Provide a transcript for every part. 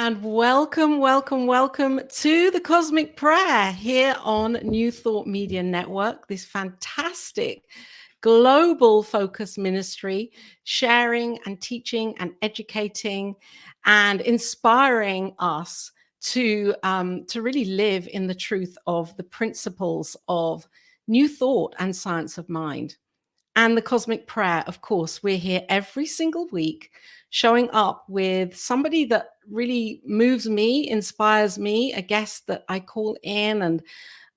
And welcome, welcome, welcome to the Cosmic Prayer here on New Thought Media Network, this fantastic global focus ministry, sharing and teaching and educating and inspiring us to really live in the truth of the principles of new thought and science of mind. And the Cosmic Prayer, of course, we're here every single week showing up with somebody that really moves me, inspires me, a guest that I call in and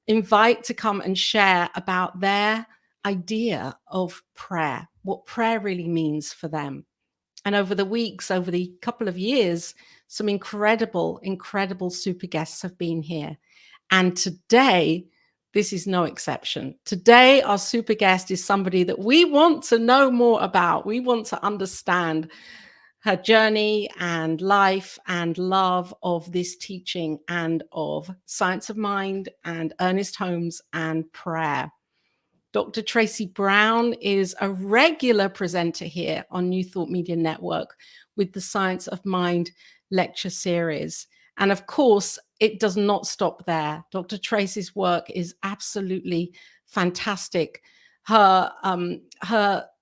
invite to come and share about their idea of prayer, what prayer really means for them. And over the weeks, over the couple of years, some incredible, incredible super guests have been here. And today, this is no exception. Today, our super guest is somebody that we want to know more about. We want to understand her journey and life and love of this teaching and of science of mind and Ernest Holmes and prayer. Dr. Tracy Brown is a regular presenter here on New Thought Media Network with the Science of Mind lecture series. And of course, it does not stop there. Dr. Tracy's work is absolutely fantastic. Her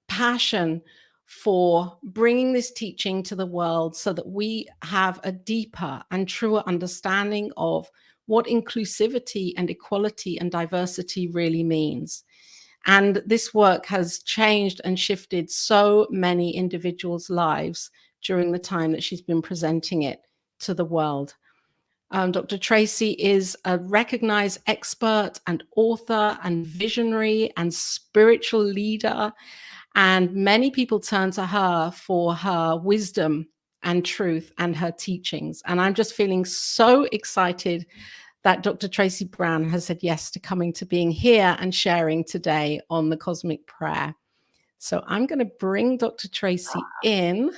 passion for bringing this teaching to the world so that we have a deeper and truer understanding of what inclusivity and equality and diversity really means. And this work has changed and shifted so many individuals' lives during the time that she's been presenting it to the world. Dr. Tracy is a recognized expert and author and visionary and spiritual leader. And many people turn to her for her wisdom and truth and her teachings. And I'm just feeling so excited that Dr. Tracy Brown has said yes to coming to being here and sharing today on the Cosmic Prayer. So I'm going to bring Dr. Tracy in.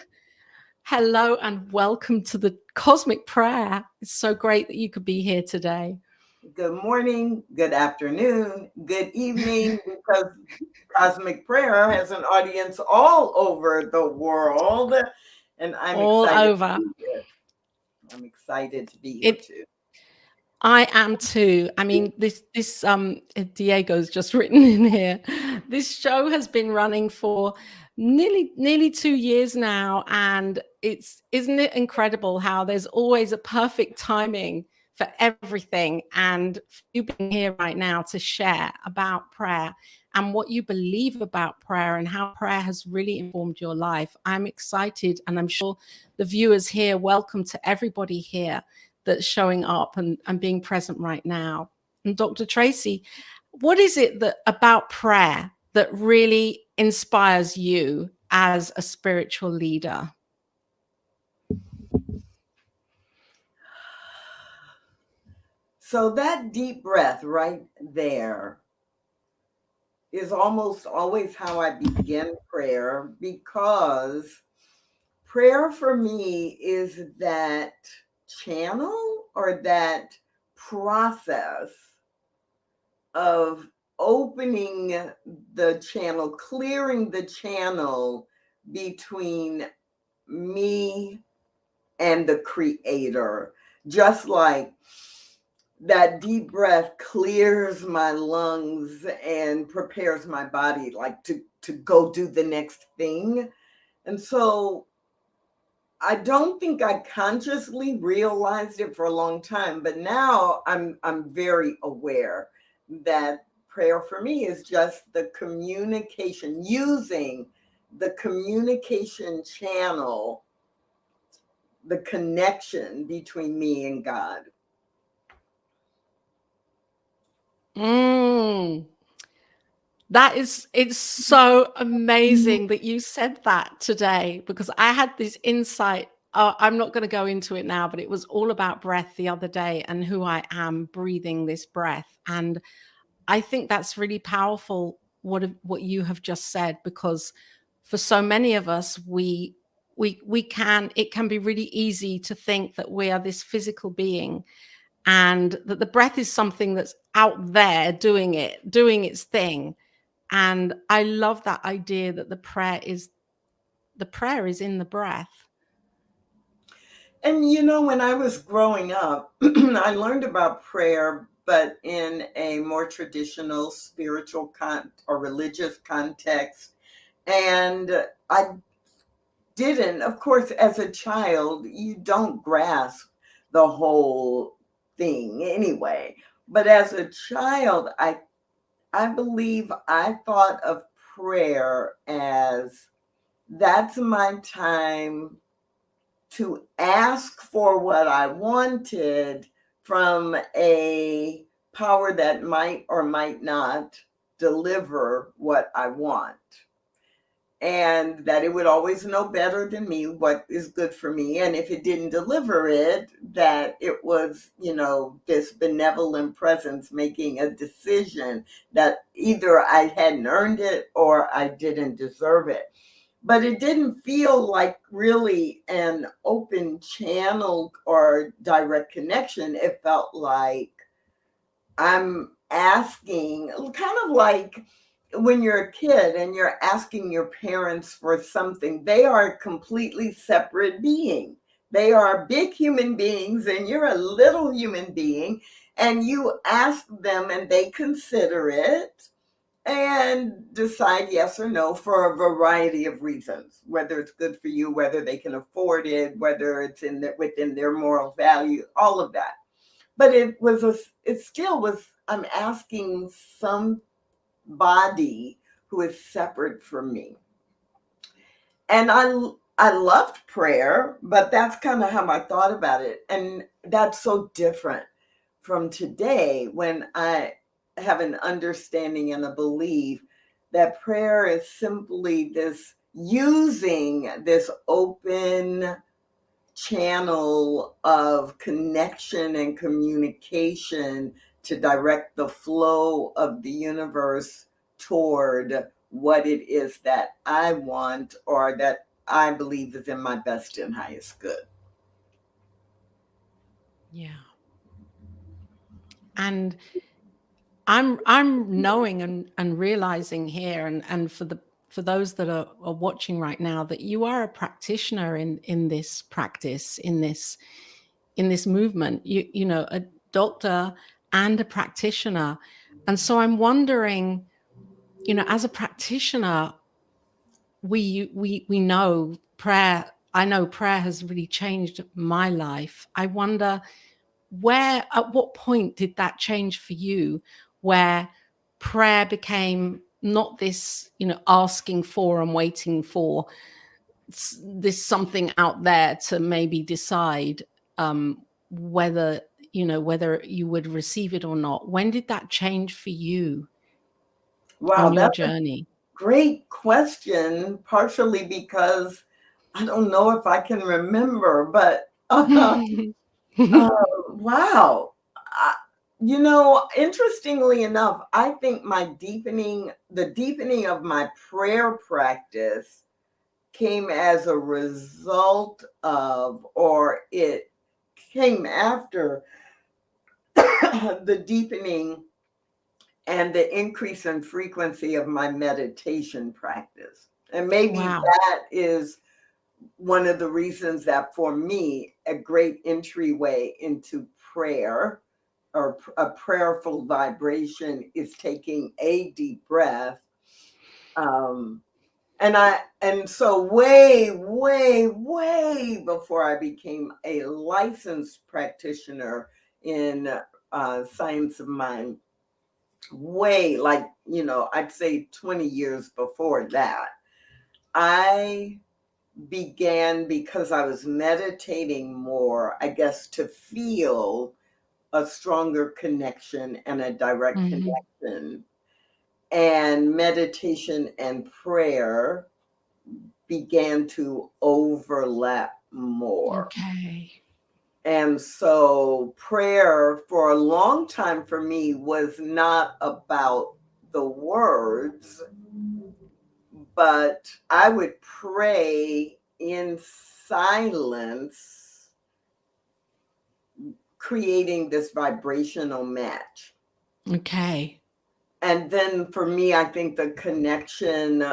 Hello and welcome to the Cosmic Prayer. It's so great that you could be here today. Good morning, good afternoon, good evening, because Cosmic Prayer has an audience all over the world, and I'm all excited over. to be here. I'm excited to be here too. I am too. I mean, this Diego's just written in here. This show has been running for nearly 2 years now, and isn't it incredible how there's always a perfect timing for everything, and for you being here right now to share about prayer and what you believe about prayer and how prayer has really informed your life. I'm excited, and I'm sure the viewers here, welcome to everybody here that's showing up and being present right now. And Dr. Tracy, what is it that about prayer that really inspires you as a spiritual leader? So that deep breath right there is almost always how I begin prayer, because prayer for me is that channel or that process of opening the channel, clearing the channel between me and the creator. Just like that deep breath clears my lungs and prepares my body like to go do the next thing. And so I don't think I consciously realized it for a long time, but now I'm very aware that prayer for me is just the communication, using the communication channel, the connection between me and God. It's so amazing that you said that today, because I had this insight. I'm not going to go into it now, but it was all about breath the other day and who I am breathing this breath. And I think that's really powerful, what you have just said, because for so many of us, it can be really easy to think that we are this physical being and that the breath is something that's out there doing its thing. And I love that idea that the prayer is in the breath. And you know, when I was growing up, I learned about prayer, but in a more traditional spiritual or religious context. And I didn't, of course, as a child, you don't grasp the whole thing anyway. But as a child, I believe I thought of prayer as that's my time to ask for what I wanted from a power that might or might not deliver what I want. And that it would always know better than me what is good for me. And if it didn't deliver it, that it was, this benevolent presence making a decision that either I hadn't earned it or I didn't deserve it. But it didn't feel like really an open channel or direct connection. It felt like I'm asking, kind of like when you're a kid and you're asking your parents for something, they are a completely separate being. They are big human beings and you're a little human being, and you ask them and they consider it and decide yes or no for a variety of reasons, whether it's good for you, whether they can afford it, whether it's within their moral value, all of that. But it still was, I'm asking somebody who is separate from me. And I loved prayer, but that's kind of how I thought about it. And that's so different from today, when I have an understanding and a belief that prayer is simply this using this open channel of connection and communication to direct the flow of the universe toward what it is that I want or that I believe is in my best and highest good. Yeah. And I'm knowing and realizing here, and for those that are watching right now, that you are a practitioner in this practice, in this movement. You know, a doctor and a practitioner. And so I'm wondering, as a practitioner, we know prayer. I know prayer has really changed my life. I wonder, at what point did that change for you, where prayer became not this, asking for and waiting for this something out there to maybe decide whether you would receive it or not? When did that change for you Wow, on your that's a journey? great question, partially because I don't know if I can remember, but wow. I, interestingly enough, I think the deepening of my prayer practice came as a result of, or it came after the deepening and the increase in frequency of my meditation practice. And maybe Wow. that is one of the reasons that for me, a great entryway into prayer or a prayerful vibration is taking a deep breath. Um, and so way, way, way before I became a licensed practitioner in science of mind, way like, I'd say 20 years before that, I began, because I was meditating more, I guess, to feel a stronger connection and a direct Mhm. connection. And meditation and prayer began to overlap more. Okay. And so prayer for a long time for me was not about the words, but I would pray in silence, creating this vibrational match. Okay. And then for me, I think the connection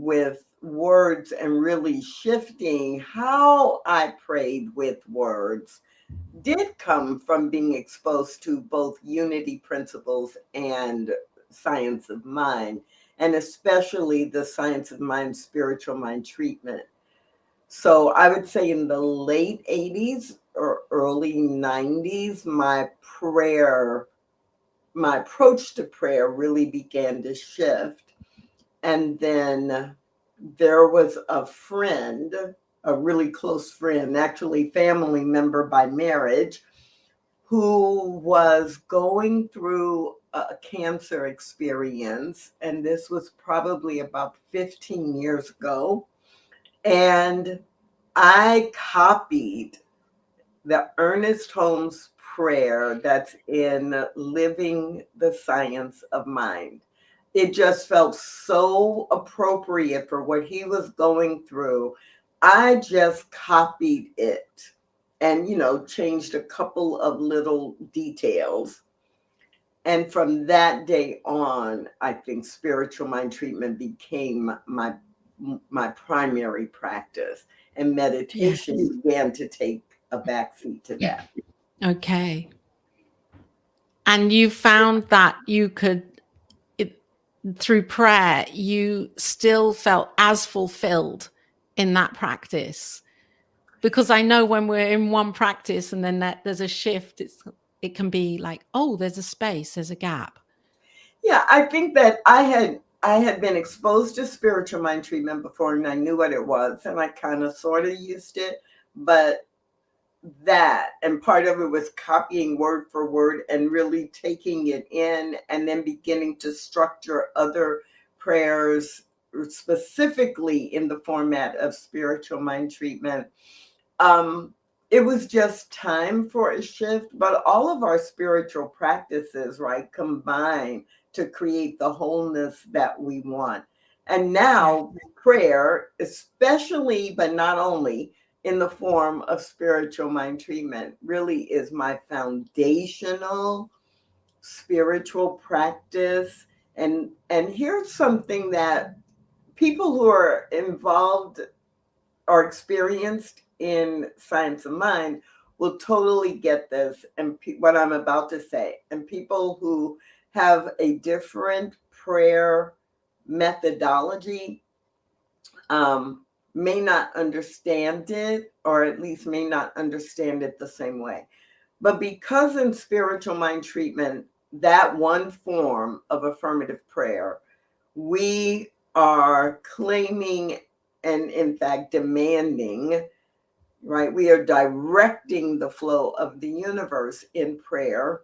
with words and really shifting how I prayed with words did come from being exposed to both unity principles and science of mind, and especially the science of mind, spiritual mind treatment. So I would say in the late 80s or early 90s, my approach to prayer really began to shift. And then there was a friend, a really close friend, actually family member by marriage, who was going through a cancer experience. And this was probably about 15 years ago. And I copied the Ernest Holmes prayer that's in Living the Science of Mind. It just felt so appropriate for what he was going through. I just copied it and, changed a couple of little details. And from that day on, I think spiritual mind treatment became my primary practice, and meditation Yes. began to take a backseat to that. Okay. And you found that you could, through prayer, you still felt as fulfilled in that practice. Because I know when we're in one practice and then there's a shift, it can be like, oh, there's a space, there's a gap. Yeah, I think that I had been exposed to spiritual mind treatment before, and I knew what it was, and I kind of sort of used it, but that and part of it was copying word for word and really taking it in and then beginning to structure other prayers specifically in the format of spiritual mind treatment. um it was just time for a shift, but all of our spiritual practices, right, combine to create the wholeness that we want. And Yeah. now prayer, especially but not only in the form of spiritual mind treatment, really is my foundational spiritual practice. And here's something that people who are involved or experienced in science of mind will totally get this and what I'm about to say. And people who have a different prayer methodology may not understand it, or at least may not understand it the same way. But because in spiritual mind treatment, that one form of affirmative prayer, we are claiming and, in fact, demanding, right? We are directing the flow of the universe in prayer.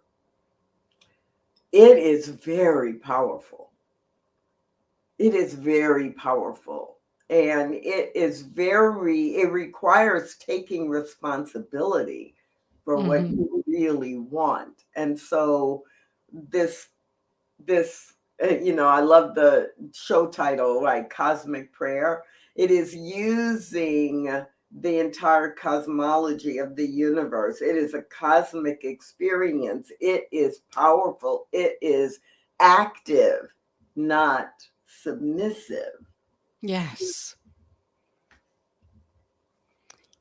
It is very powerful. It is very powerful. And it requires taking responsibility for what Mm-hmm. you really want. And so this I love the show title, right? Cosmic Prayer. It is using the entire cosmology of the universe. It is a cosmic experience. It is powerful. It is active, not submissive. Yes.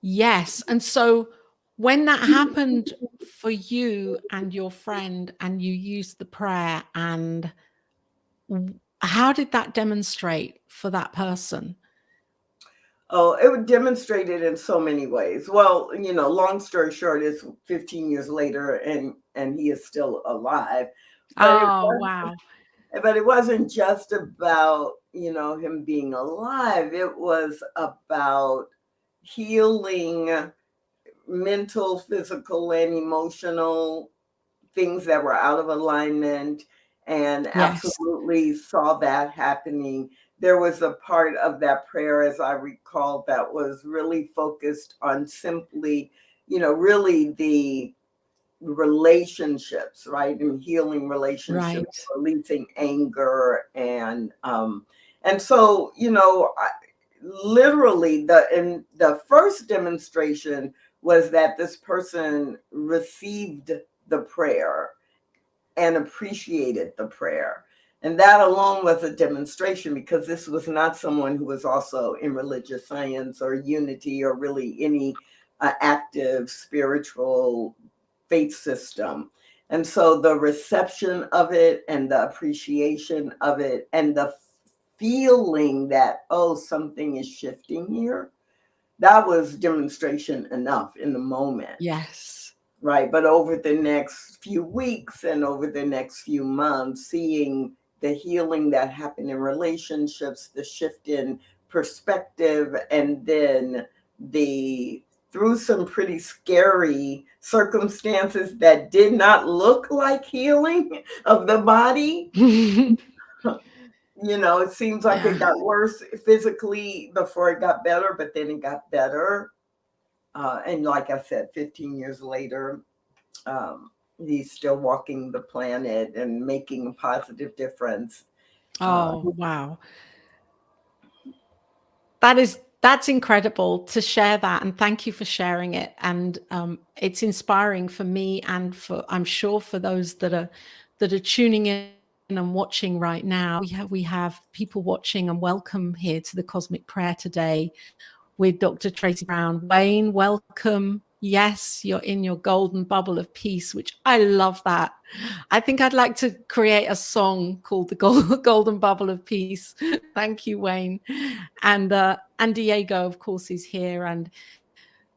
Yes. And so when that happened for you and your friend, and you used the prayer, and how did that demonstrate for that person? Oh, it would demonstrate it in so many ways. Well, long story short, it's 15 years later, and he is still alive. But it Oh, was wow. but it wasn't just about, him being alive. It was about healing mental, physical, and emotional things that were out of alignment, and Yes. absolutely saw that happening. There was a part of that prayer, as I recall, that was really focused on simply, really the relationships, right? And healing relationships, Right. releasing anger, and so, literally the first demonstration was that this person received the prayer and appreciated the prayer. And that alone was a demonstration, because this was not someone who was also in religious science or unity or really any active spiritual faith system. And so the reception of it and the appreciation of it and the feeling that, oh, something is shifting here, that was demonstration enough in the moment. Yes. Right. But over the next few weeks and over the next few months, seeing the healing that happened in relationships, the shift in perspective, and then the through some pretty scary circumstances that did not look like healing of the body. It seems like Yeah. it got worse physically before it got better, but then it got better. And like I said, 15 years later, um, he's still walking the planet and making a positive difference. Oh, wow. That's incredible to share that, and thank you for sharing it. And it's inspiring for me, and for, I'm sure, for those that are tuning in and watching right now. We have people watching, and welcome here to the Cosmic Prayer today with Dr. Tracy Brown. Wayne, welcome. Yes, you're in your golden bubble of peace, which I love that. I think I'd like to create a song called the Golden Bubble of Peace. Thank you, Wayne. And Diego, of course, is here. And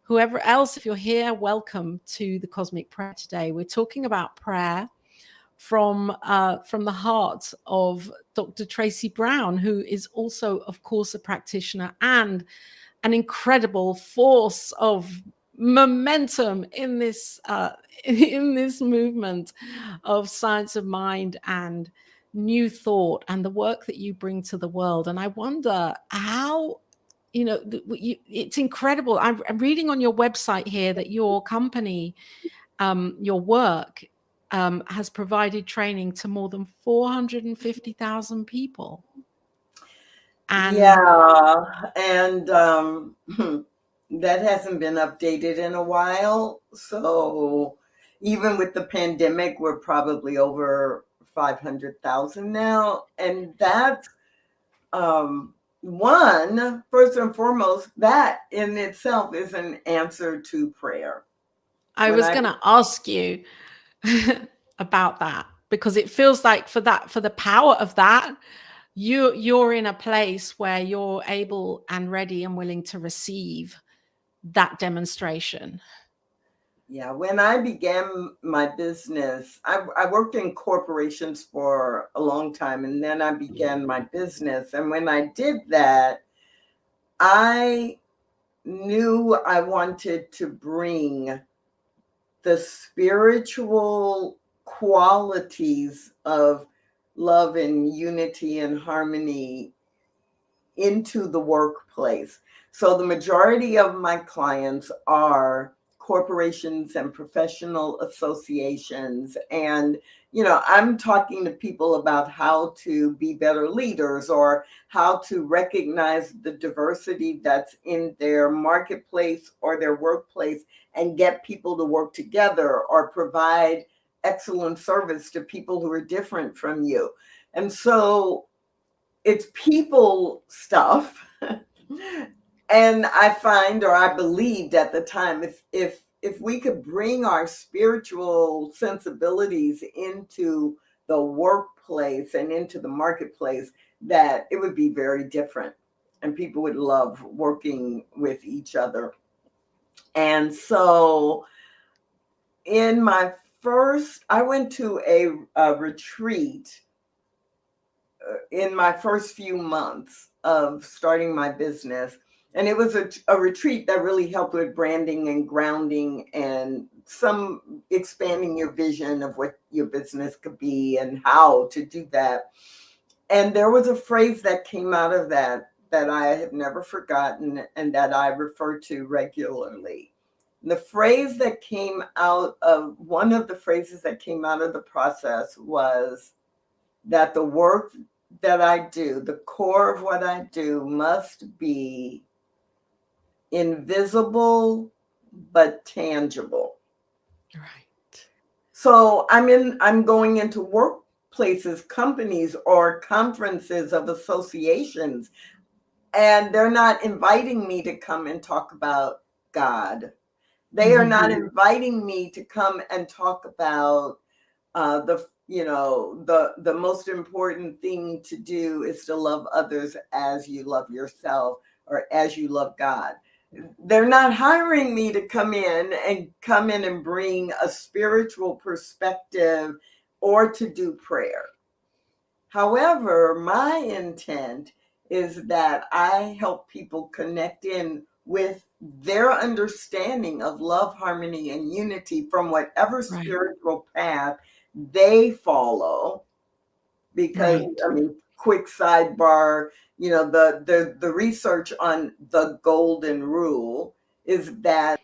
whoever else, if you're here, welcome to the Cosmic Prayer today. We're talking about prayer from the heart of Dr. Tracy Brown, who is also, of course, a practitioner and an incredible force of momentum in this movement of science of mind and new thought and the work that you bring to the world. And I wonder how, it's incredible. I'm reading on your website here that your company, your work, has provided training to more than 450,000 people. And and that hasn't been updated in a while. So even with the pandemic, we're probably over 500,000 now. And that's first and foremost, that in itself is an answer to prayer. I was going to ask you about that, because it feels like for the power of that, you're in a place where you're able and ready and willing to receive that demonstration. Yeah, when I began my business, I worked in corporations for a long time, and then I began my business. And when I did that, I knew I wanted to bring the spiritual qualities of love and unity and harmony into the workplace. So the majority of my clients are corporations and professional associations. And, I'm talking to people about how to be better leaders, or how to recognize the diversity that's in their marketplace or their workplace and get people to work together, or provide excellent service to people who are different from you. And so it's people stuff. And I find, or I believed at the time, if we could bring our spiritual sensibilities into the workplace and into the marketplace, that it would be very different, and people would love working with each other. And so I went to a retreat in my first few months of starting my business. And it was a retreat that really helped with branding and grounding, and some expanding your vision of what your business could be and how to do that. And there was a phrase that came out of that I have never forgotten, and that I refer to regularly. The phrase that came out of one of the phrases that came out of the process was that the work that I do, the core of what I do, must be invisible but tangible. Right. So I'm going into workplaces workplaces, companies, or conferences of associations, and they're not inviting me to come and talk about God. They are not inviting me to come and talk about the most important thing to do is to love others as you love yourself or as you love God. They're not hiring me to come in and bring a spiritual perspective or to do prayer. However, my intent is that I help people connect in with their understanding of love, harmony, and unity from whatever Right. spiritual path they follow. Because, Right. I mean, quick sidebar, the research on the golden rule is that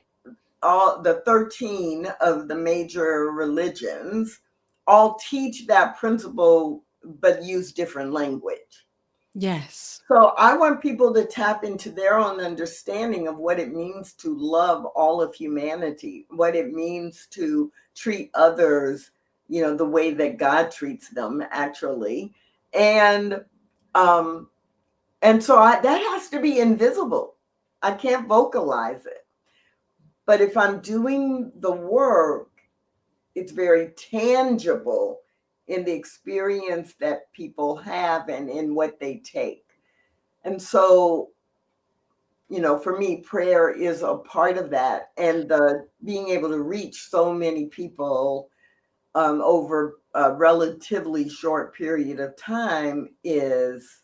all the 13 of the major religions all teach that principle but use different language. Yes. So I want people to tap into their own understanding of what it means to love all of humanity, what it means to treat others, the way that God treats them, actually. And um that has to be invisible. I can't vocalize it. But if I'm doing the work, it's very tangible in the experience that people have and in what they take. And so, for me, prayer is a part of that. And the being able to reach so many people over a relatively short period of time is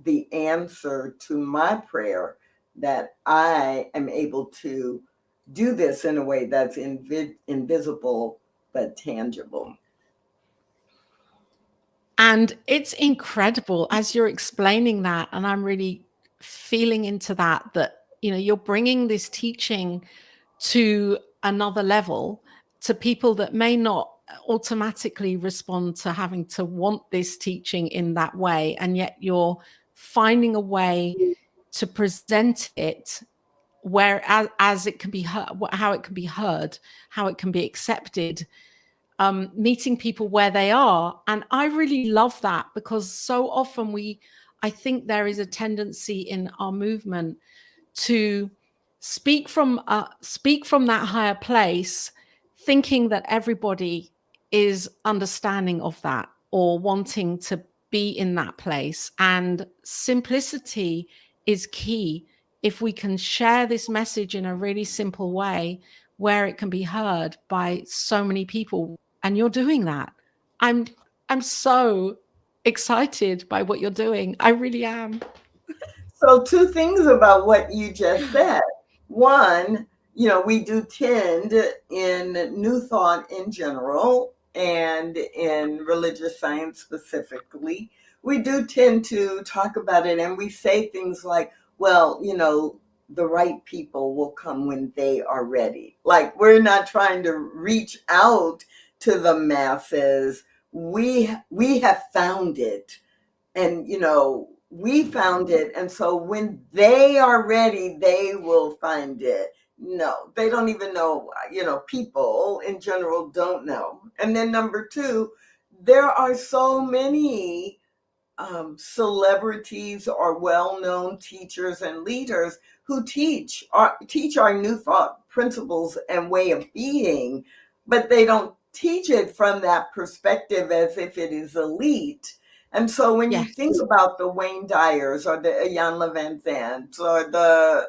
the answer to my prayer, that I am able to do this in a way that's invisible but tangible. And it's incredible as you're explaining that. And I'm really feeling into that, you're bringing this teaching to another level to people that may not automatically respond to having to want this teaching in that way. And yet you're finding a way to present it where as it can be heard, how it can be heard, how it can be accepted, meeting people where they are. And I really love that, because so often I think there is a tendency in our movement to speak from that higher place, thinking that everybody is understanding of that or wanting to be in that place. And simplicity is key. If we can share this message in a really simple way where it can be heard by so many people, and you're doing that, i'm I'm so excited by what you're doing. I really am. So, two things about what you just said. One, we do tend in New Thought in general and in religious science specifically, we do tend to talk about it and we say things like, well, the right people will come when they are ready. Like, we're not trying to reach out to the masses. We have found it, and we found it, and so when they are ready they will find it. No, they don't even know. People in general don't know. And then number two, there are so many celebrities or well-known teachers and leaders who teach our new thought principles and way of being, but they don't teach it from that perspective as if it is elite. And so when you think Yes. about the Wayne Dyers or the Iyanla Van Zant or the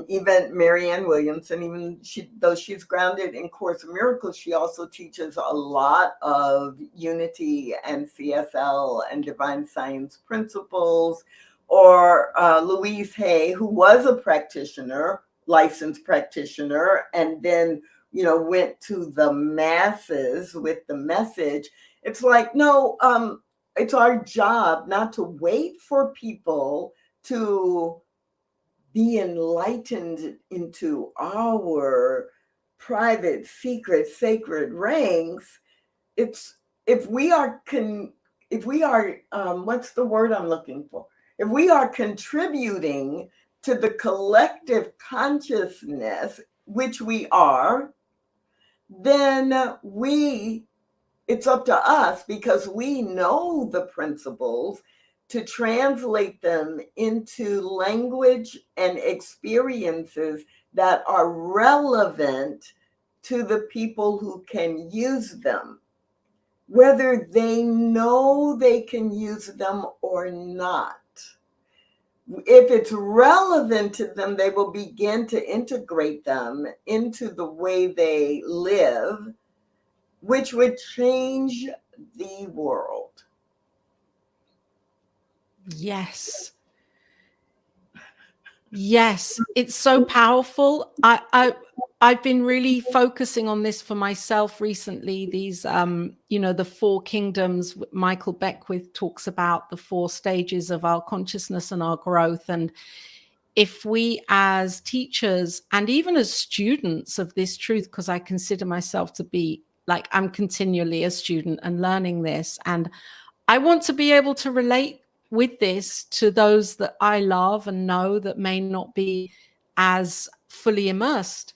even Marianne Williamson, even though she's grounded in Course in Miracles, she also teaches a lot of unity and CSL and divine science principles. Or Louise Hay, who was a practitioner, licensed practitioner, and then went to the masses with the message. It's like, no, it's our job not to wait for people to be enlightened into our private, secret, sacred ranks. It's if we are what's the word I'm looking for? If we are contributing to the collective consciousness, which we are, then we it's up to us, because we know the principles, to translate them into language and experiences that are relevant to the people who can use them, whether they know they can use them or not. If it's relevant to them, they will begin to integrate them into the way they live, which would change the world. Yes. Yes, it's so powerful. I've been really focusing on this for myself recently. These the four kingdoms. Michael Beckwith talks about the four stages of our consciousness and our growth. And if we as teachers and even as students of this truth, because I consider myself to be like, I'm continually a student and learning this, and I want to be able to relate with this to those that I love and know that may not be as fully immersed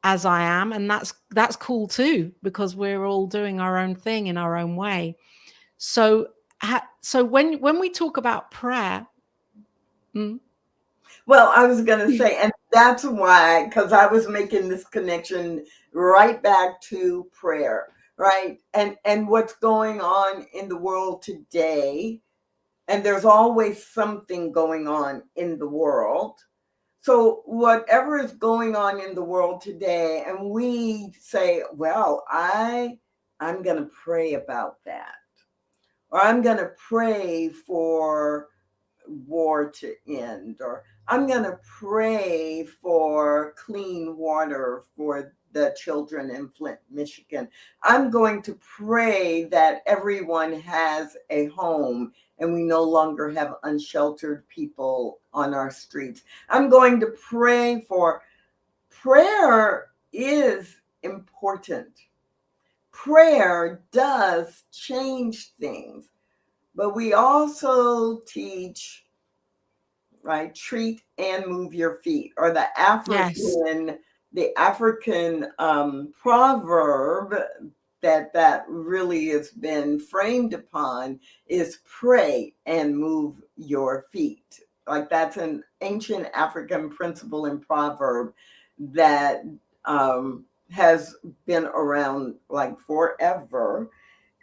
as I am. And that's cool too, because we're all doing our own thing in our own way. So so when we talk about prayer, Well, I was going to say, and that's why, because I was making this connection right back to prayer, right? And what's going on in the world today, and there's always something going on in the world. So whatever is going on in the world today, and we say, well, I'm going to pray about that, or I'm going to pray for war to end, or I'm going to pray for clean water for the children in Flint, Michigan. I'm going to pray that everyone has a home and we no longer have unsheltered people on our streets. I'm going to pray for prayer is important. Prayer does change things, but we also teach, right, treat and move your feet, or the yes, African proverb that really has been framed upon is pray and move your feet. Like, that's an ancient African principle and proverb that has been around like forever.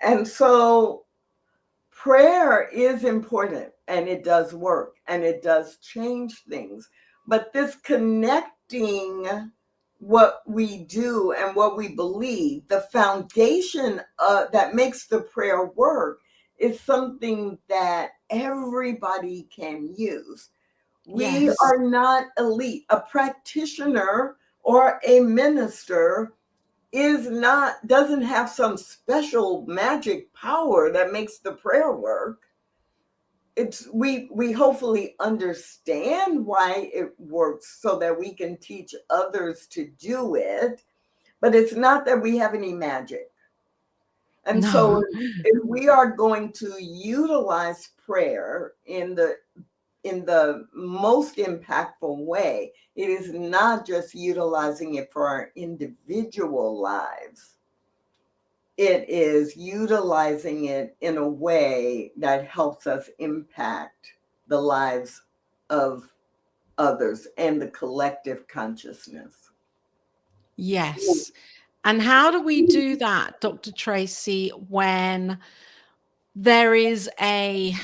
And so prayer is important, and it does work, and it does change things. But this connecting what we do and what we believe, the foundation that makes the prayer work, is something that everybody can use. We yes. are not elite. A practitioner or a minister doesn't have some special magic power that makes the prayer work. It's we hopefully understand why it works so that we can teach others to do it, but it's not that we have any magic. And so No. if we are going to utilize prayer in the most impactful way, it is not just utilizing it for our individual lives. It is utilizing it in a way that helps us impact the lives of others and the collective consciousness. Yes. And how do we do that, Dr. Tracy, when there is a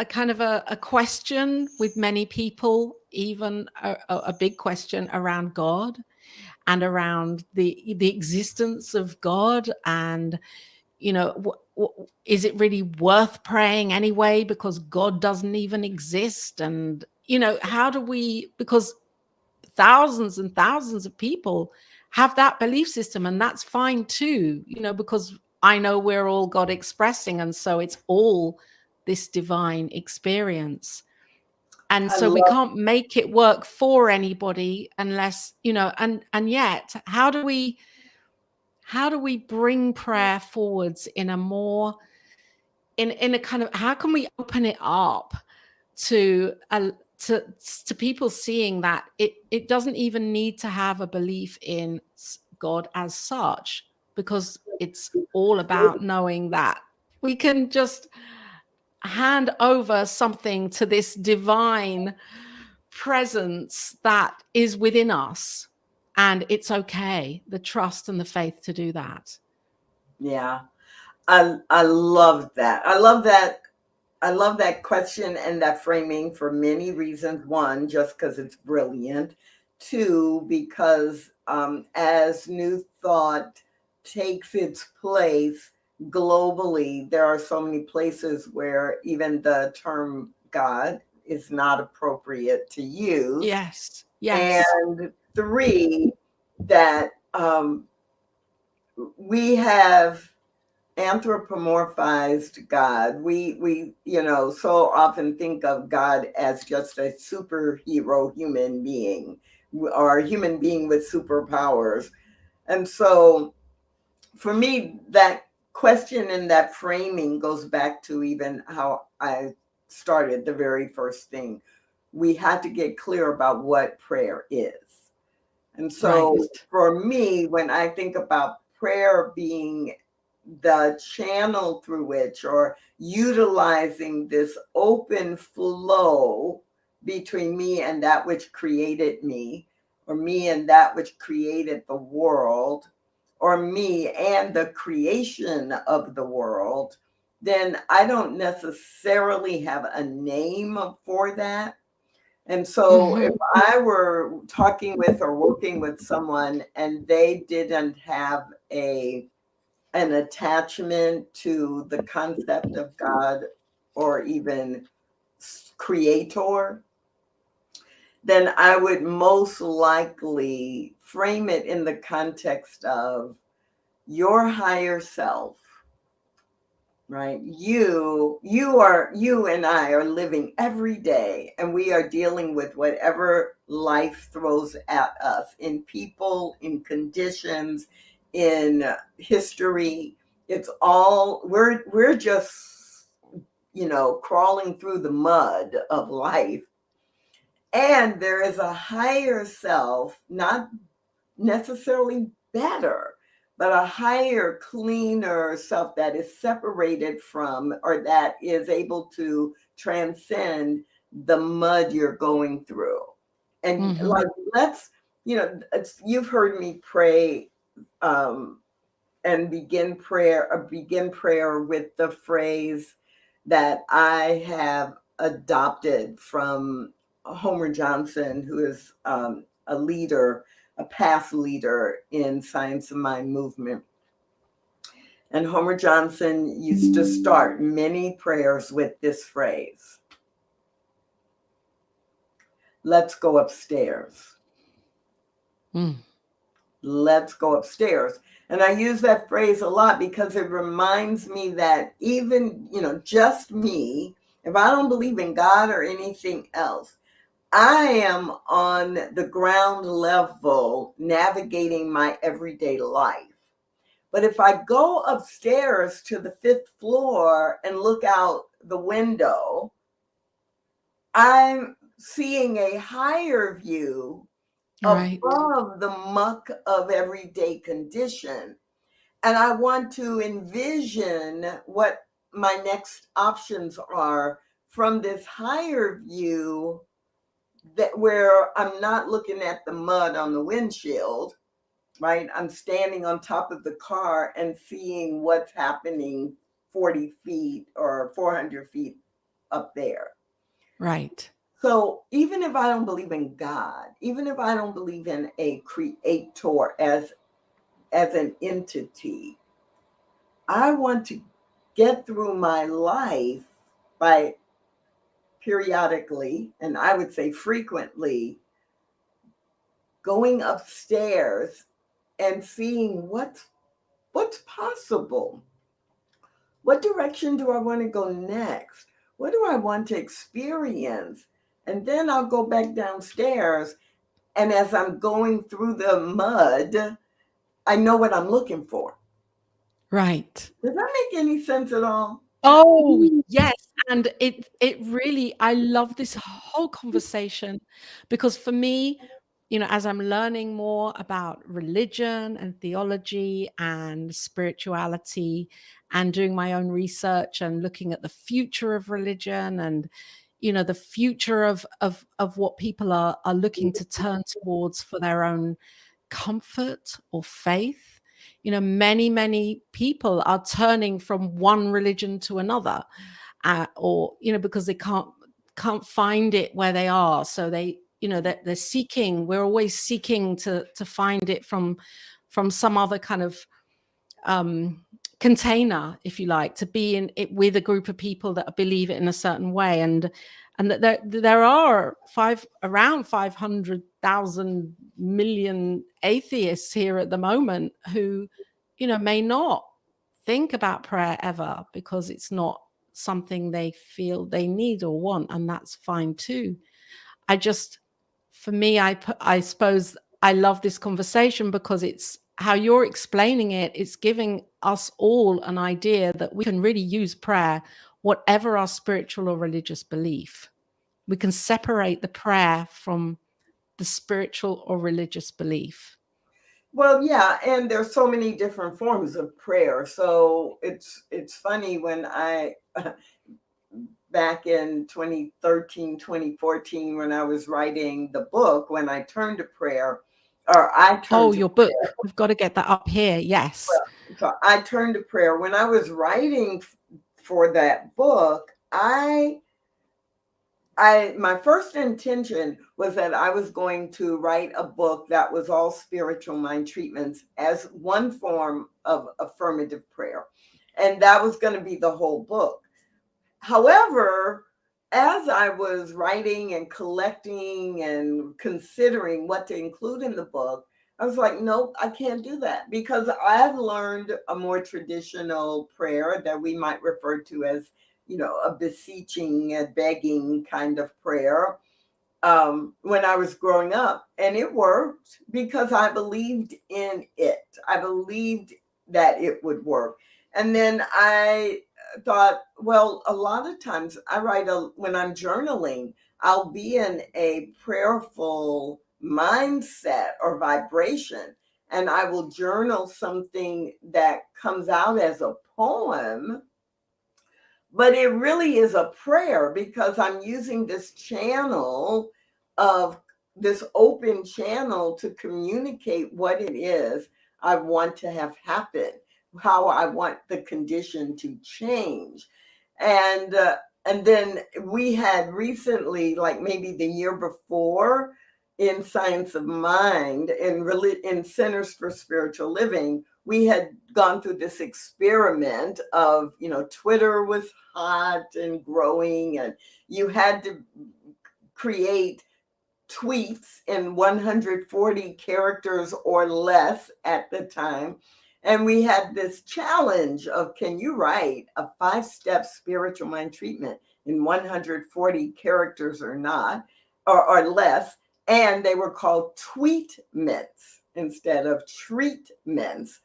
kind of a question with many people, even a big question around God and around the existence of God, and is it really worth praying anyway because God doesn't even exist? And how do we, because thousands and thousands of people have that belief system, and that's fine too, because I know we're all God expressing, and so it's all this divine experience. And I so we love can't make it work for anybody unless, and yet how do we bring prayer forwards in a more in a kind of, how can we open it up to to people seeing that it doesn't even need to have a belief in God as such, because it's all about knowing that we can just hand over something to this divine presence that is within us. And it's okay, the trust and the faith to do that. Yeah. I love that. I love that. I love that question and that framing for many reasons. One, just because it's brilliant. Two, because as New Thought takes its place globally, there are so many places where even the term God is not appropriate to use. Yes. Yes. And three, that we have anthropomorphized God. We so often think of God as just a superhero human being or a human being with superpowers. And so for me, that question and that framing goes back to even how I started the very first thing. We had to get clear about what prayer is. And so Right. for me, when I think about prayer being the channel through which, or utilizing this open flow between me and that which created me, or me and that which created the world, or me and the creation of the world, then I don't necessarily have a name for that. And so if I were talking with or working with someone and they didn't have an attachment to the concept of God or even creator, then I would most likely frame it in the context of your higher self, right? You and I are living every day, and we are dealing with whatever life throws at us, in people, in conditions, in history. It's all, we're just, crawling through the mud of life. And there is a higher self, not necessarily better, but a higher, cleaner self that is separated from, or that is able to transcend the mud you're going through. And like, let's, you've heard me pray and begin prayer with the phrase that I have adopted from Homer Johnson, who is a leader, a past leader in Science of Mind movement. And Homer Johnson used to start many prayers with this phrase: let's go upstairs. Let's go upstairs. And I use that phrase a lot because it reminds me that even, just me, if I don't believe in God or anything else, I am on the ground level navigating my everyday life. But if I go upstairs to the 5th floor and look out the window, I'm seeing a higher view above the muck of everyday condition. And I want to envision what my next options are from this higher view, that where I'm not looking at the mud on the windshield, right? I'm standing on top of the car and seeing what's happening 40 feet or 400 feet up there. Right. So even if I don't believe in God, even if I don't believe in a creator as an entity, I want to get through my life by periodically, and I would say frequently, going upstairs and seeing what's possible. What direction do I want to go next? What do I want to experience? And then I'll go back downstairs. And as I'm going through the mud, I know what I'm looking for. Right. Does that make any sense at all? Oh, yes. And it really, I love this whole conversation because for me, as I'm learning more about religion and theology and spirituality and doing my own research and looking at the future of religion and, the future of what people are looking to turn towards for their own comfort or faith. Many people are turning from one religion to another, or because they can't find it where they are, so they're seeking. We're always seeking to find it from some other kind of container, if you like, to be in it with a group of people that believe it in a certain way. And that there are around 500,000 million atheists here at the moment who, may not think about prayer ever because it's not something they feel they need or want, and that's fine too. For me, I suppose I love this conversation because it's how you're explaining it. It's giving us all an idea that we can really use prayer, whatever our spiritual or religious belief. We can separate the prayer from the spiritual or religious belief. Well, yeah, and there's so many different forms of prayer. So it's funny when I back in 2013, 2014, when I was writing the book, when I turned to prayer, or I turned to your book. We've got to get that up here. Yes. Well, so I turned to prayer. When I was writing for that book, my first intention was that I was going to write a book that was all spiritual mind treatments as one form of affirmative prayer. And that was going to be the whole book. However, as I was writing and collecting and considering what to include in the book, I was like, nope, I can't do that, because I've learned a more traditional prayer that we might refer to as, a beseeching, a begging kind of prayer, when I was growing up. And it worked because I believed in it. I believed that it would work. And then I thought, well, a lot of times when I'm journaling, I'll be in a prayerful mindset or vibration, and I will journal something that comes out as a poem, but it really is a prayer because I'm using this open channel to communicate what it is I want to have happen, how I want the condition to change. And then we had recently, like maybe the year before, in Science of Mind, in Centers for Spiritual Living, we had gone through this experiment of, Twitter was hot and growing, and you had to create tweets in 140 characters or less at the time. And we had this challenge of, can you write a 5-step spiritual mind treatment in 140 characters or not, or less? And they were called tweetments instead of treatments.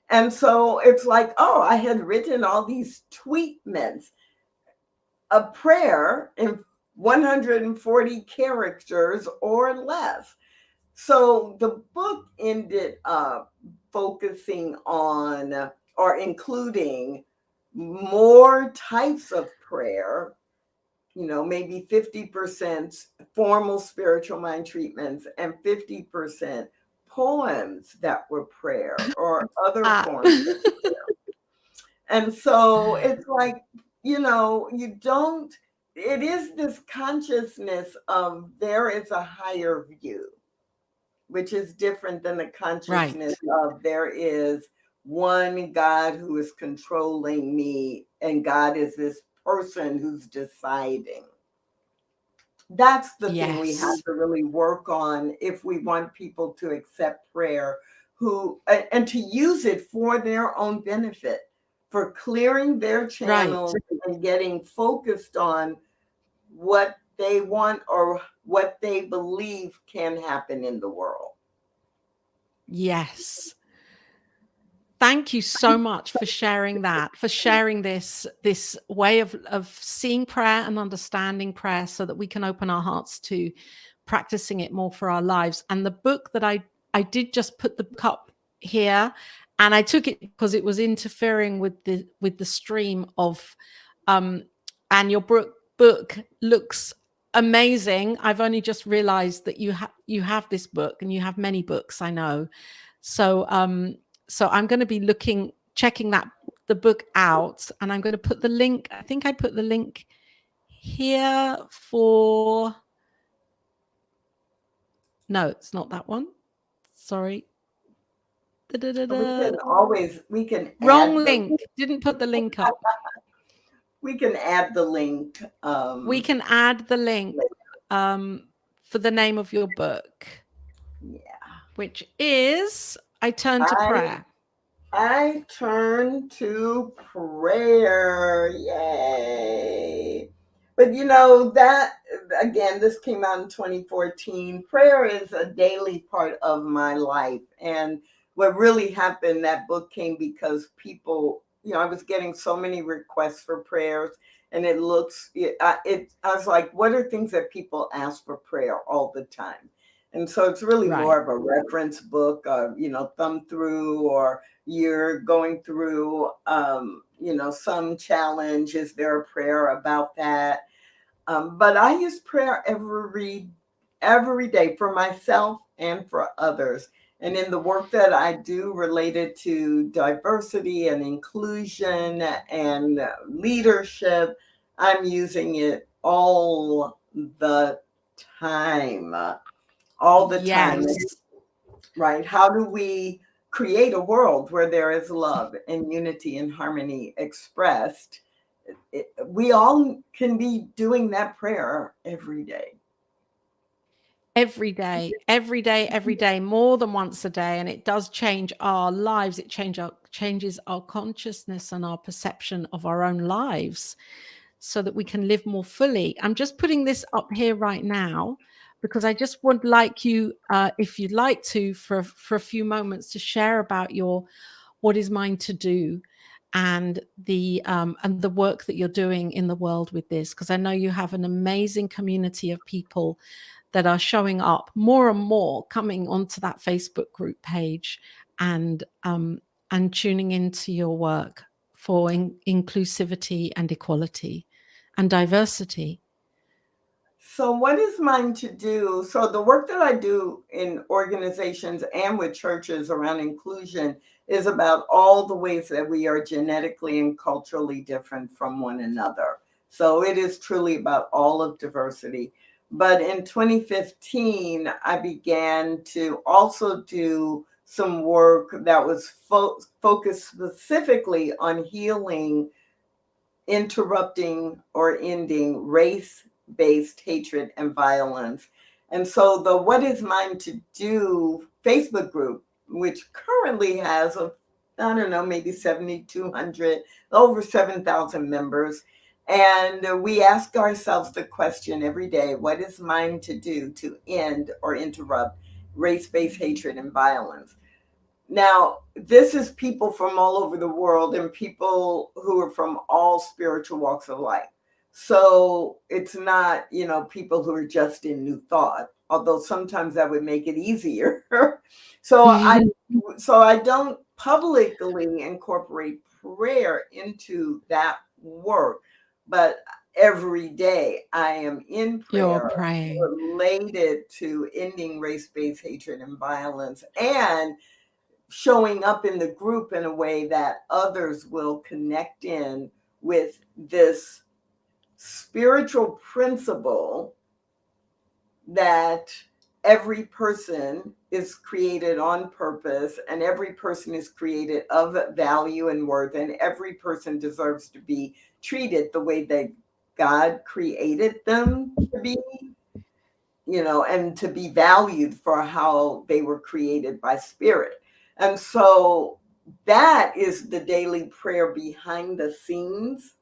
And so it's like, oh, I had written all these tweetments, a prayer in 140 characters or less. So the book ended up focusing on or including more types of prayer, maybe 50% formal spiritual mind treatments and 50% poems that were prayer or other forms of prayer. And so it's like, it is this consciousness of there is a higher view, which is different than the consciousness of there is one God who is controlling me, and God is this person who's deciding. That's the thing we have to really work on if we want people to accept prayer, and to use it for their own benefit, for clearing their channels and getting focused on what they want or what they believe can happen in the world. Yes. Thank you so much for sharing that, for sharing this way of seeing prayer and understanding prayer so that we can open our hearts to practicing it more for our lives. And the book that I did just put the book up here, and I took it because it was interfering with the stream of, and your book looks amazing. I've only just realized that you have this book, and you have many books, I know. So so I'm going to be checking the book out, and I'm going to put the link. I think I put the link here for, no, it's not that one. Sorry. We can Wrong add link. Didn't put the link up. we can add the link. We can add the link for the name of your book. Yeah. Which is I Turn to Prayer. I Turn to Prayer. Yay. But that, again, this came out in 2014. Prayer is a daily part of my life. And what really happened, that book came because people, I was getting so many requests for prayers. And I was like, what are things that people ask for prayer all the time? And so it's really more of a reference book, thumb through, or you're going through, some challenge. Is there a prayer about that? But I use prayer every day for myself and for others. And in the work that I do related to diversity and inclusion and leadership, I'm using it all the time. All the time. Right? How do we create a world where there is love and unity and harmony expressed? We all can be doing that prayer every day. Every day, more than once a day. And it does change our lives. It changes our consciousness and our perception of our own lives, so that we can live more fully. I'm just putting this up here right now because I just would like you, if you'd like to, for a few moments, to share about what is mine to do, and the work that you're doing in the world with this, because I know you have an amazing community of people that are showing up more and more, coming onto that Facebook group page and tuning into your work for inclusivity and equality and diversity. So what is mine to do? So the work that I do in organizations and with churches around inclusion is about all the ways that we are genetically and culturally different from one another. So it is truly about all of diversity. But in 2015, I began to also do some work that was focused specifically on healing, interrupting, or ending race-based hatred and violence. And so the What Is Mine to Do Facebook group, which currently has, maybe 7,200, over 7,000 members. And we ask ourselves the question every day, what is mine to do to end or interrupt race-based hatred and violence? Now, this is people from all over the world and people who are from all spiritual walks of life. So it's not, people who are just in New Thought, although sometimes that would make it easier. So I don't publicly incorporate prayer into that work, but every day I am in prayer related to ending race-based hatred and violence, and showing up in the group in a way that others will connect in with this spiritual principle that every person is created on purpose, and every person is created of value and worth, and every person deserves to be treated the way that God created them to be, and to be valued for how they were created by spirit. And so that is the daily prayer behind the scenes,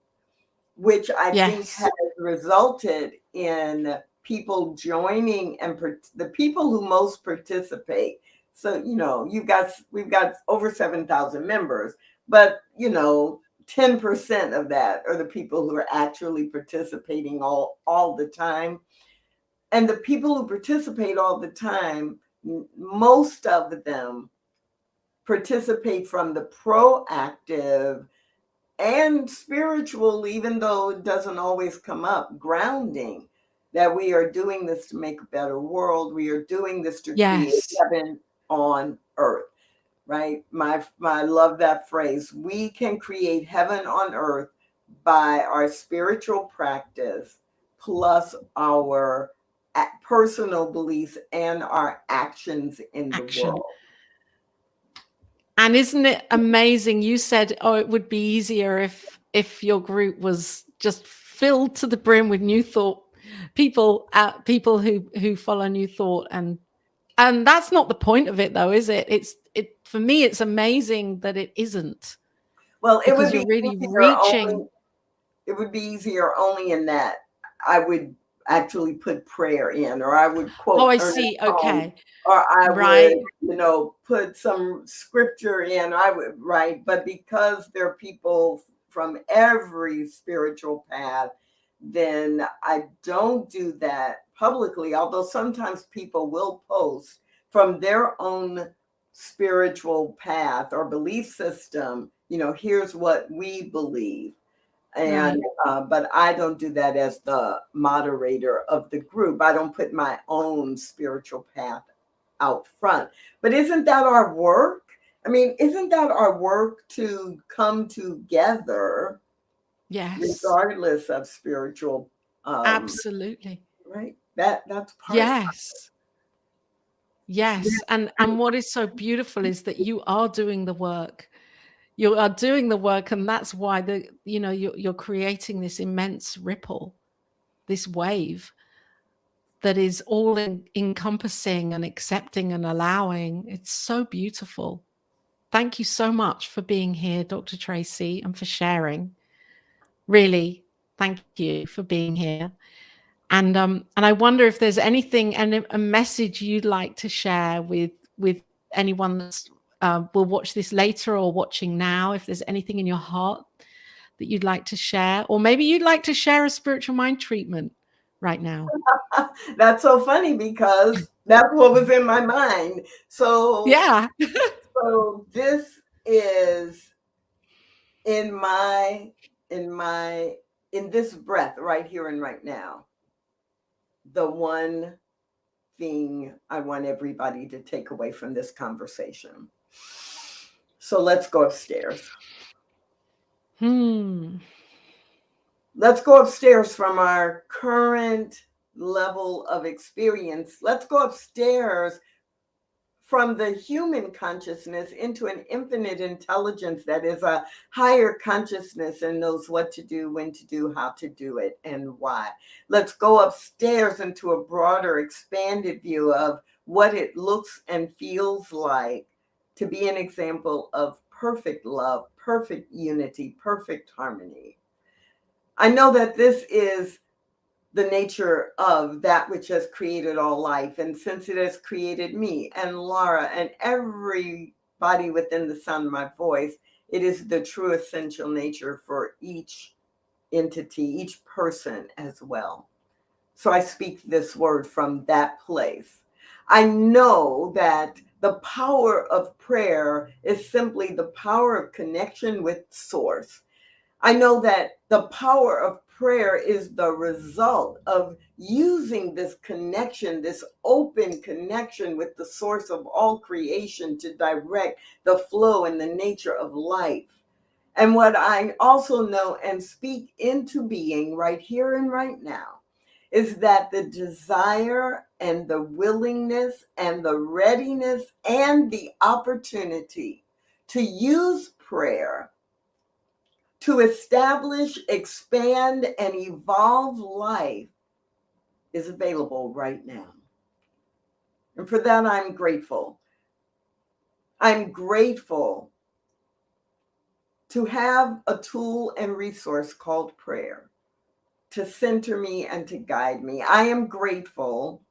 which I think has resulted in people joining, and the people who most participate. So, we've got over 7,000 members, but, 10% of that are the people who are actually participating all the time. And the people who participate all the time, most of them participate from the proactive and spiritual, even though it doesn't always come up, grounding that we are doing this to make a better world. We are doing this to create Yes. heaven on earth, right? I love that phrase. We can create heaven on earth by our spiritual practice plus our personal beliefs and our actions in the Action. world. And isn't it amazing? You said, oh, it would be easier if your group was just filled to the brim with New Thought people, people who follow New Thought, and that's not the point of it, though, is it? It for me, it's amazing that it isn't, Well, because you're really reaching. it would be easier only in that I would actually put prayer in, or I would Oh, quote I Ernest see. Holmes, Okay, or I right. would, put some scripture in. I would write, but because there are people from every spiritual path, then I don't do that publicly. Although sometimes people will post from their own spiritual path or belief system. Here's what we believe, and Right. but I don't do that as the moderator of the group. I don't put my own spiritual path out front. But isn't that our work? I mean, isn't that our work to come together Yes, regardless of spiritual, absolutely. right? That's part. Yes. Yes. And what is so beautiful is that you are doing the work. You are doing the work, and that's why you're creating this immense ripple, this wave that is all encompassing and accepting and allowing. It's so beautiful. Thank you so much for being here, Dr. Tracy, and for sharing. Really, thank you for being here. And I wonder if there's anything and a message you'd like to share with anyone that's will watch this later or watching now. If there's anything in your heart that you'd like to share, or maybe you'd like to share a spiritual mind treatment right now. That's so funny because that's what was in my mind. So, Yeah. so this is in my in my in this breath right here and right now, the one thing I want everybody to take away from this conversation. So let's go upstairs. Hmm. Let's go upstairs from our current level of experience. Let's go upstairs from the human consciousness into an infinite intelligence that is a higher consciousness and knows what to do, when to do, how to do it, and why. Let's go upstairs into a broader, expanded view of what it looks and feels like to be an example of perfect love, perfect unity, perfect harmony. I know that this is the nature of that which has created all life. And since it has created me and Laura and everybody within the sound of my voice, it is the true essential nature for each entity, each person as well. So I speak this word from that place. I know that the power of prayer is simply the power of connection with Source. I know that the power of prayer is the result of using this connection, this open connection with the source of all creation to direct the flow and the nature of life. And what I also know and speak into being right here and right now is that the desire and the willingness and the readiness and the opportunity to use prayer to establish, expand, and evolve life is available right now. And for that, I'm grateful. I'm grateful to have a tool and resource called prayer to center me and to guide me. I am grateful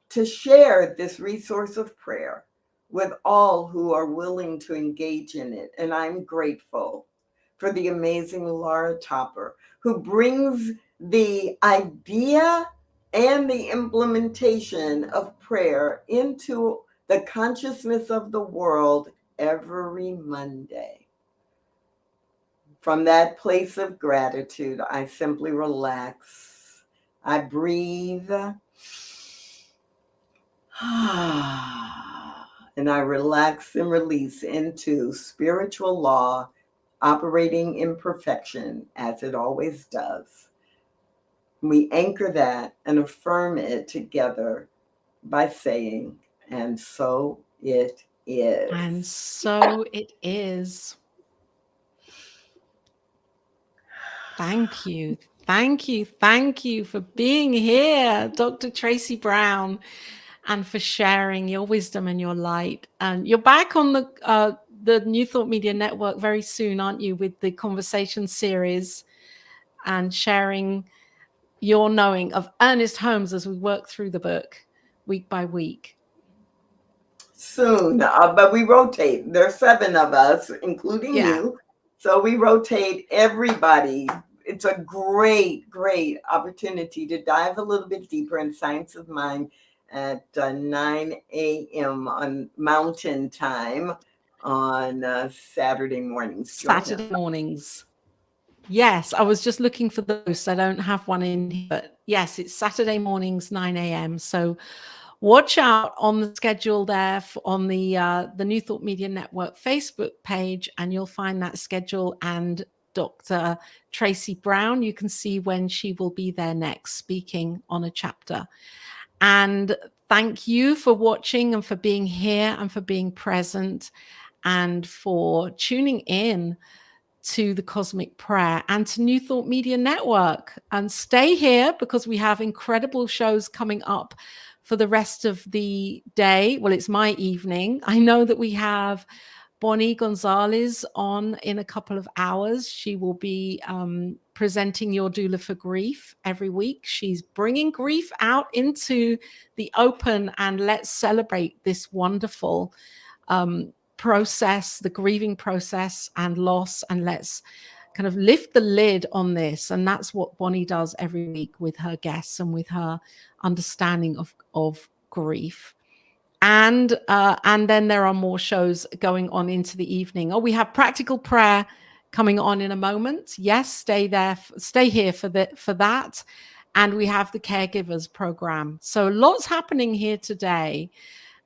to share this resource of prayer with all who are willing to engage in it. And I'm grateful for the amazing Laura Topper, who brings the idea and the implementation of prayer into the consciousness of the world every Monday. From that place of gratitude, I simply relax. I breathe. And I relax and release into spiritual law operating in perfection as it always does. We anchor that and affirm it together by saying, and so it is. And so it is. Thank you. Thank you. Thank you for being here, Dr. Tracy Brown, and for sharing your wisdom and your light. And you're back on the New Thought Media Network very soon, aren't you, with the conversation series and sharing your knowing of Ernest Holmes as we work through the book week by week. Soon, but we rotate. There's 7 of us, including you. So we rotate everybody. It's a great, great opportunity to dive a little bit deeper in science of mind at 9 a.m. on Mountain Time on Saturday mornings. Saturday mornings. Yes, I was just looking for those. I don't have one in here, but yes, it's Saturday mornings, 9 a.m. So watch out on the schedule there on the New Thought Media Network Facebook page, and you'll find that schedule. And Dr. Tracy Brown, you can see when she will be there next speaking on a chapter. And thank you for watching and for being here and for being present and for tuning in to the Cosmic Prayer and to New Thought Media Network. And stay here because we have incredible shows coming up for the rest of the day. Well, it's my evening. I know that we have Bonnie Gonzalez on in a couple of hours. She will be presenting Your Doula for Grief every week. She's bringing grief out into the open, and let's celebrate this wonderful process, the grieving process and loss, and let's kind of lift the lid on this. And that's what Bonnie does every week with her guests and with her understanding of grief. And then there are more shows going on into the evening. Oh, we have Practical Prayer coming on in a moment. Yes, stay here for that. And we have the Caregivers program. So lots happening here today.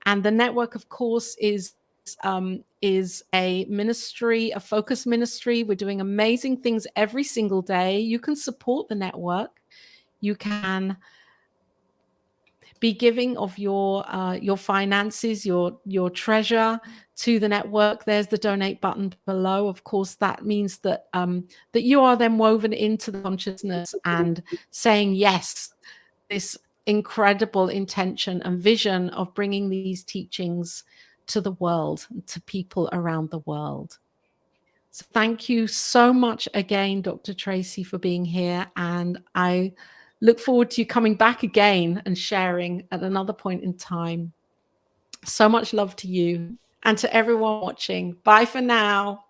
And the network, of course, is a ministry, a focus ministry. We're doing amazing things every single day. You can support the network. You can be giving of your finances, your treasure to the network. There's the donate button below. Of course, that means that that you are then woven into the consciousness and saying yes, this incredible intention and vision of bringing these teachings to the world, to people around the world. So thank you so much again, Dr. Tracy, for being here. And I look forward to you coming back again and sharing at another point in time. So much love to you and to everyone watching. Bye for now.